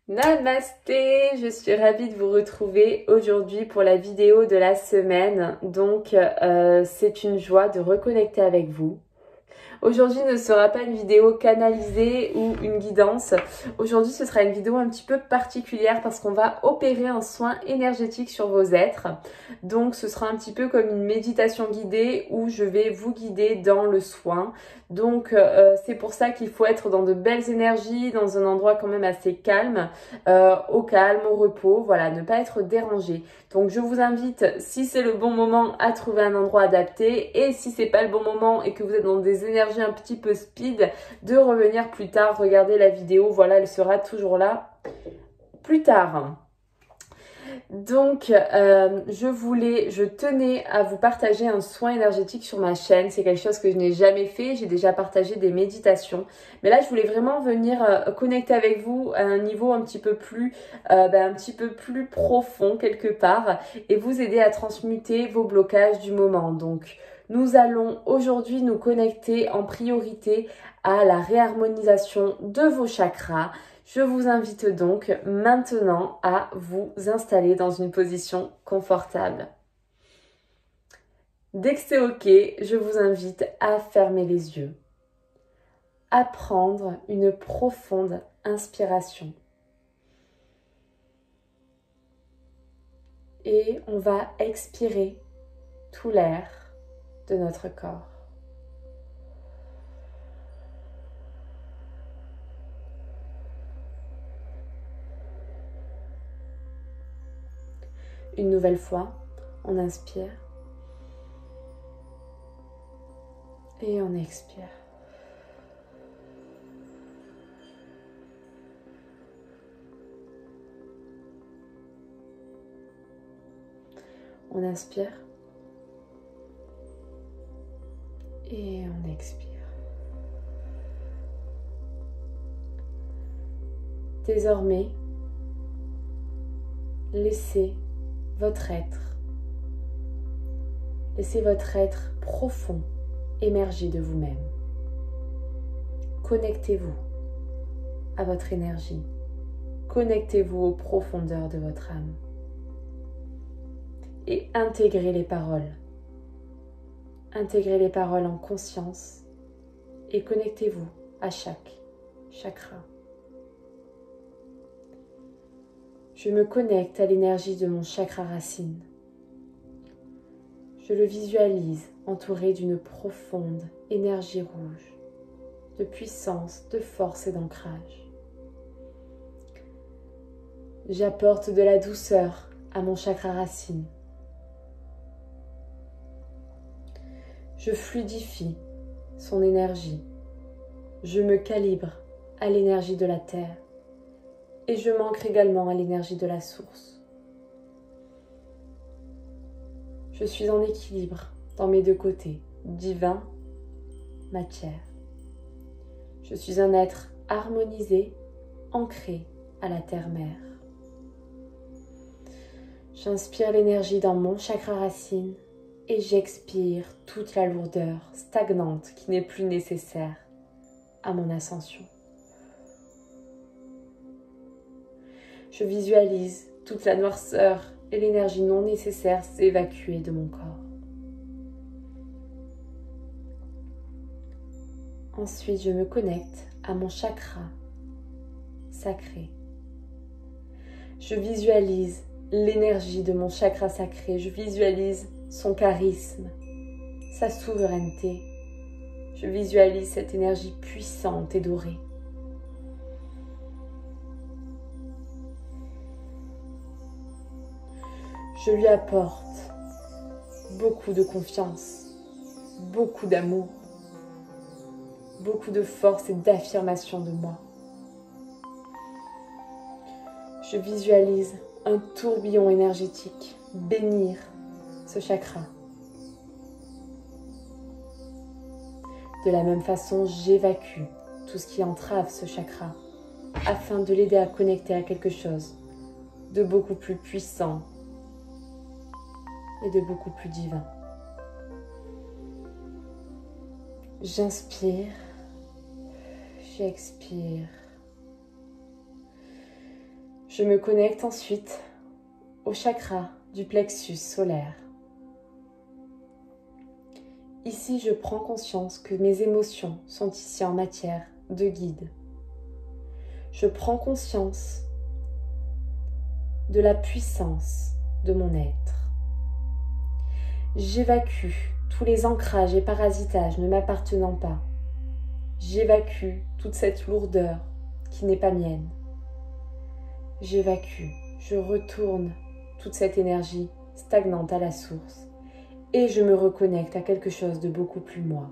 Namasté, je suis ravie de vous retrouver aujourd'hui pour la vidéo de la semaine. Donc, c'est une joie de reconnecter avec vous. Aujourd'hui ne sera pas une vidéo canalisée ou une guidance. Aujourd'hui, ce sera une vidéo un petit peu particulière parce qu'on va opérer un soin énergétique sur vos êtres. Donc, ce sera un petit peu comme une méditation guidée où je vais vous guider dans le soin. Donc, c'est pour ça qu'il faut être dans de belles énergies, dans un endroit quand même assez calme, au calme, au repos. Voilà, ne pas être dérangé. Donc, je vous invite, si c'est le bon moment, à trouver un endroit adapté. Et si c'est pas le bon moment et que vous êtes dans des énergies un petit peu speed, de revenir plus tard, regarder la vidéo. Voilà, elle sera toujours là plus tard. Donc, je tenais à vous partager un soin énergétique sur ma chaîne. C'est quelque chose que je n'ai jamais fait. J'ai déjà partagé des méditations. Mais là, je voulais vraiment venir connecter avec vous à un niveau un petit peu plus profond quelque part et vous aider à transmuter vos blocages du moment. Donc, nous allons aujourd'hui nous connecter en priorité à la réharmonisation de vos chakras. Je vous invite donc maintenant à vous installer dans une position confortable. Dès que c'est OK, je vous invite à fermer les yeux, à prendre une profonde inspiration. Et on va expirer tout l'air de notre corps. Une nouvelle fois, on inspire et on expire. On inspire et on expire. Désormais, laissez votre être profond émerger de vous-même. Connectez-vous à votre énergie. Connectez-vous aux profondeurs de votre âme. Et intégrez les paroles. Intégrez les paroles en conscience et connectez-vous à chaque chakra. Je me connecte à l'énergie de mon chakra racine. Je le visualise entouré d'une profonde énergie rouge, de puissance, de force et d'ancrage. J'apporte de la douceur à mon chakra racine. Je fluidifie son énergie. Je me calibre à l'énergie de la terre et je m'ancre également à l'énergie de la source. Je suis en équilibre dans mes deux côtés, divin, matière. Je suis un être harmonisé, ancré à la terre-mère. J'inspire l'énergie dans mon chakra racine et j'expire toute la lourdeur stagnante qui n'est plus nécessaire à mon ascension. Je visualise toute la noirceur et l'énergie non nécessaire s'évacuer de mon corps. Ensuite, je me connecte à mon chakra sacré. Je visualise l'énergie de mon chakra sacré. Je visualise son charisme, sa souveraineté. Je visualise cette énergie puissante et dorée. Je lui apporte beaucoup de confiance, beaucoup d'amour, beaucoup de force et d'affirmation de moi. Je visualise un tourbillon énergétique bénir ce chakra. De la même façon, j'évacue tout ce qui entrave ce chakra afin de l'aider à connecter à quelque chose de beaucoup plus puissant et de beaucoup plus divin. J'inspire, j'expire. Je me connecte ensuite au chakra du plexus solaire. Ici, je prends conscience que mes émotions sont ici en matière de guide. Je prends conscience de la puissance de mon être. J'évacue tous les ancrages et parasitages ne m'appartenant pas. J'évacue toute cette lourdeur qui n'est pas mienne. J'évacue, je retourne toute cette énergie stagnante à la source et je me reconnecte à quelque chose de beaucoup plus moi.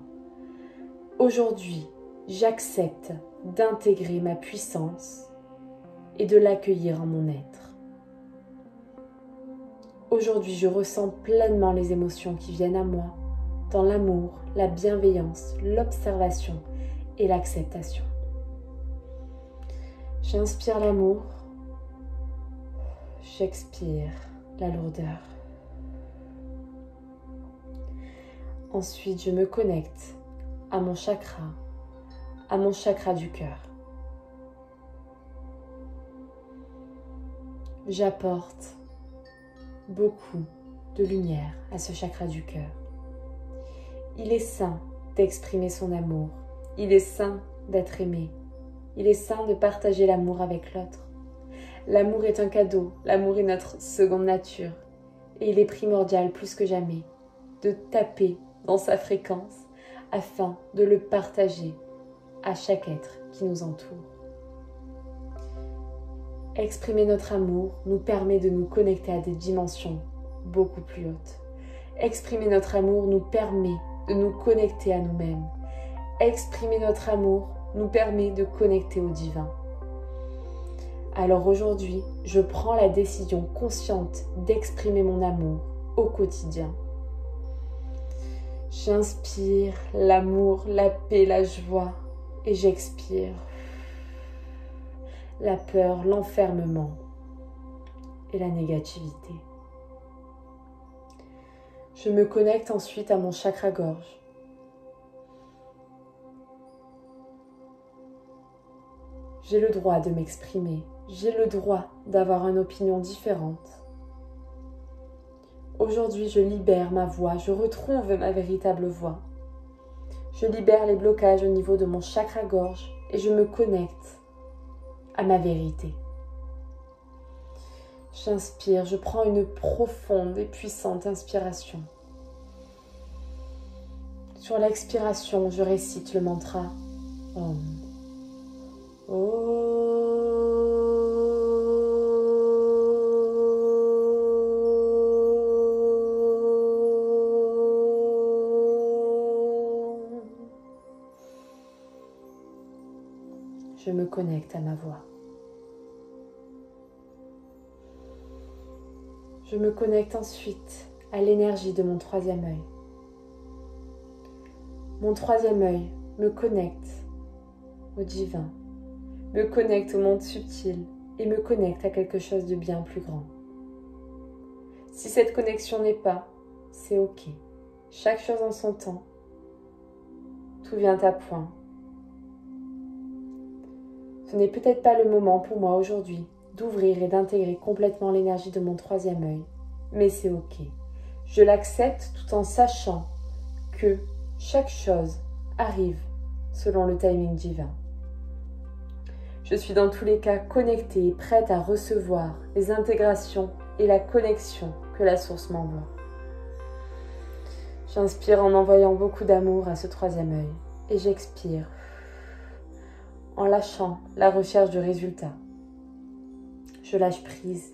Aujourd'hui, j'accepte d'intégrer ma puissance et de l'accueillir en mon être. Aujourd'hui, je ressens pleinement les émotions qui viennent à moi dans l'amour, la bienveillance, l'observation et l'acceptation. J'inspire l'amour, j'expire la lourdeur. Ensuite, je me connecte à mon chakra du cœur. J'apporte beaucoup de lumière à ce chakra du cœur. Il est sain d'exprimer son amour. Il est sain d'être aimé. Il est sain de partager l'amour avec l'autre. L'amour est un cadeau. L'amour est notre seconde nature. Et il est primordial plus que jamais de taper dans sa fréquence afin de le partager à chaque être qui nous entoure. Exprimer notre amour nous permet de nous connecter à des dimensions beaucoup plus hautes. Exprimer notre amour nous permet de nous connecter à nous-mêmes. Exprimer notre amour nous permet de connecter au divin. Alors aujourd'hui, je prends la décision consciente d'exprimer mon amour au quotidien. J'inspire l'amour, la paix, la joie et j'expire la peur, l'enfermement et la négativité. Je me connecte ensuite à mon chakra-gorge. J'ai le droit de m'exprimer, j'ai le droit d'avoir une opinion différente. Aujourd'hui, je libère ma voix, je retrouve ma véritable voix. Je libère les blocages au niveau de mon chakra-gorge et je me connecte à ma vérité. J'inspire, je prends une profonde et puissante inspiration. Sur l'expiration, je récite le mantra Om. Om. Je me connecte à ma voix. Je me connecte ensuite à l'énergie de mon troisième œil. Mon troisième œil me connecte au divin, me connecte au monde subtil et me connecte à quelque chose de bien plus grand. Si cette connexion n'est pas, c'est ok. Chaque chose en son temps. Tout vient à point. Ce n'est peut-être pas le moment pour moi aujourd'hui d'ouvrir et d'intégrer complètement l'énergie de mon troisième œil, mais c'est ok. Je l'accepte tout en sachant que chaque chose arrive selon le timing divin. Je suis dans tous les cas connectée et prête à recevoir les intégrations et la connexion que la source m'envoie. J'inspire en envoyant beaucoup d'amour à ce troisième œil et j'expire en lâchant la recherche du résultat. Je lâche prise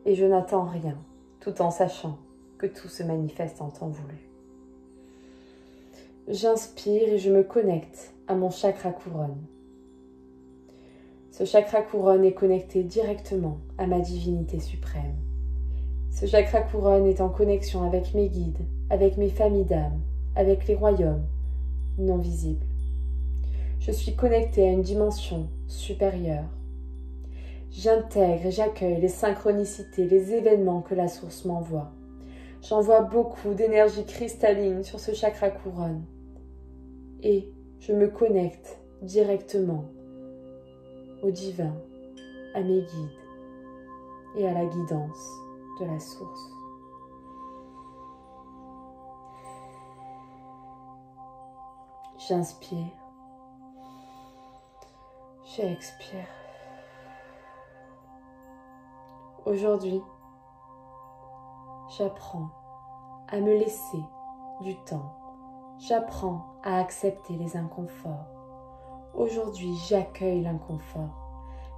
et je n'attends rien, tout en sachant que tout se manifeste en temps voulu. J'inspire et je me connecte à mon chakra couronne. Ce chakra couronne est connecté directement à ma divinité suprême. Ce chakra couronne est en connexion avec mes guides, avec mes familles d'âmes, avec les royaumes non visibles. Je suis connectée à une dimension supérieure. J'intègre et j'accueille les synchronicités, les événements que la source m'envoie. J'envoie beaucoup d'énergie cristalline sur ce chakra couronne. Et je me connecte directement au divin, à mes guides et à la guidance de la source. J'inspire, j'expire. Aujourd'hui, j'apprends à me laisser du temps. J'apprends à accepter les inconforts. Aujourd'hui, j'accueille l'inconfort.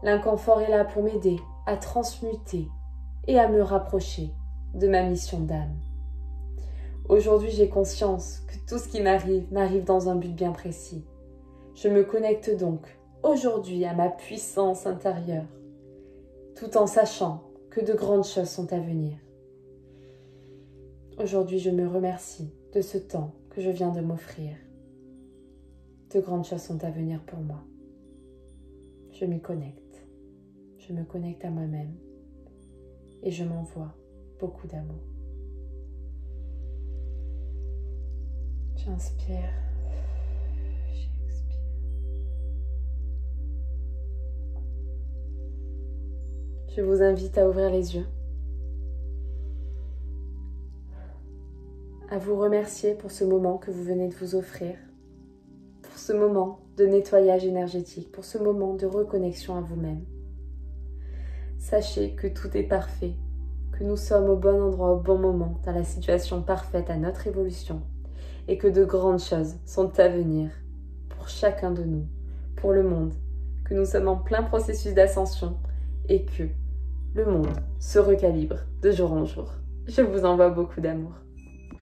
L'inconfort est là pour m'aider à transmuter et à me rapprocher de ma mission d'âme. Aujourd'hui, j'ai conscience que tout ce qui m'arrive dans un but bien précis. Je me connecte donc aujourd'hui à ma puissance intérieure, tout en sachant que de grandes choses sont à venir. Aujourd'hui, je me remercie de ce temps que je viens de m'offrir. De grandes choses sont à venir pour moi. Je m'y connecte. Je me connecte à moi-même et je m'envoie beaucoup d'amour. J'inspire, j'expire. Je vous invite à ouvrir les yeux, à vous remercier pour ce moment que vous venez de vous offrir, pour ce moment de nettoyage énergétique, pour ce moment de reconnexion à vous-même. Sachez que tout est parfait, que nous sommes au bon endroit au bon moment, dans la situation parfaite à notre évolution, et que de grandes choses sont à venir pour chacun de nous, pour le monde, que nous sommes en plein processus d'ascension et que le monde se recalibre de jour en jour. Je vous envoie beaucoup d'amour.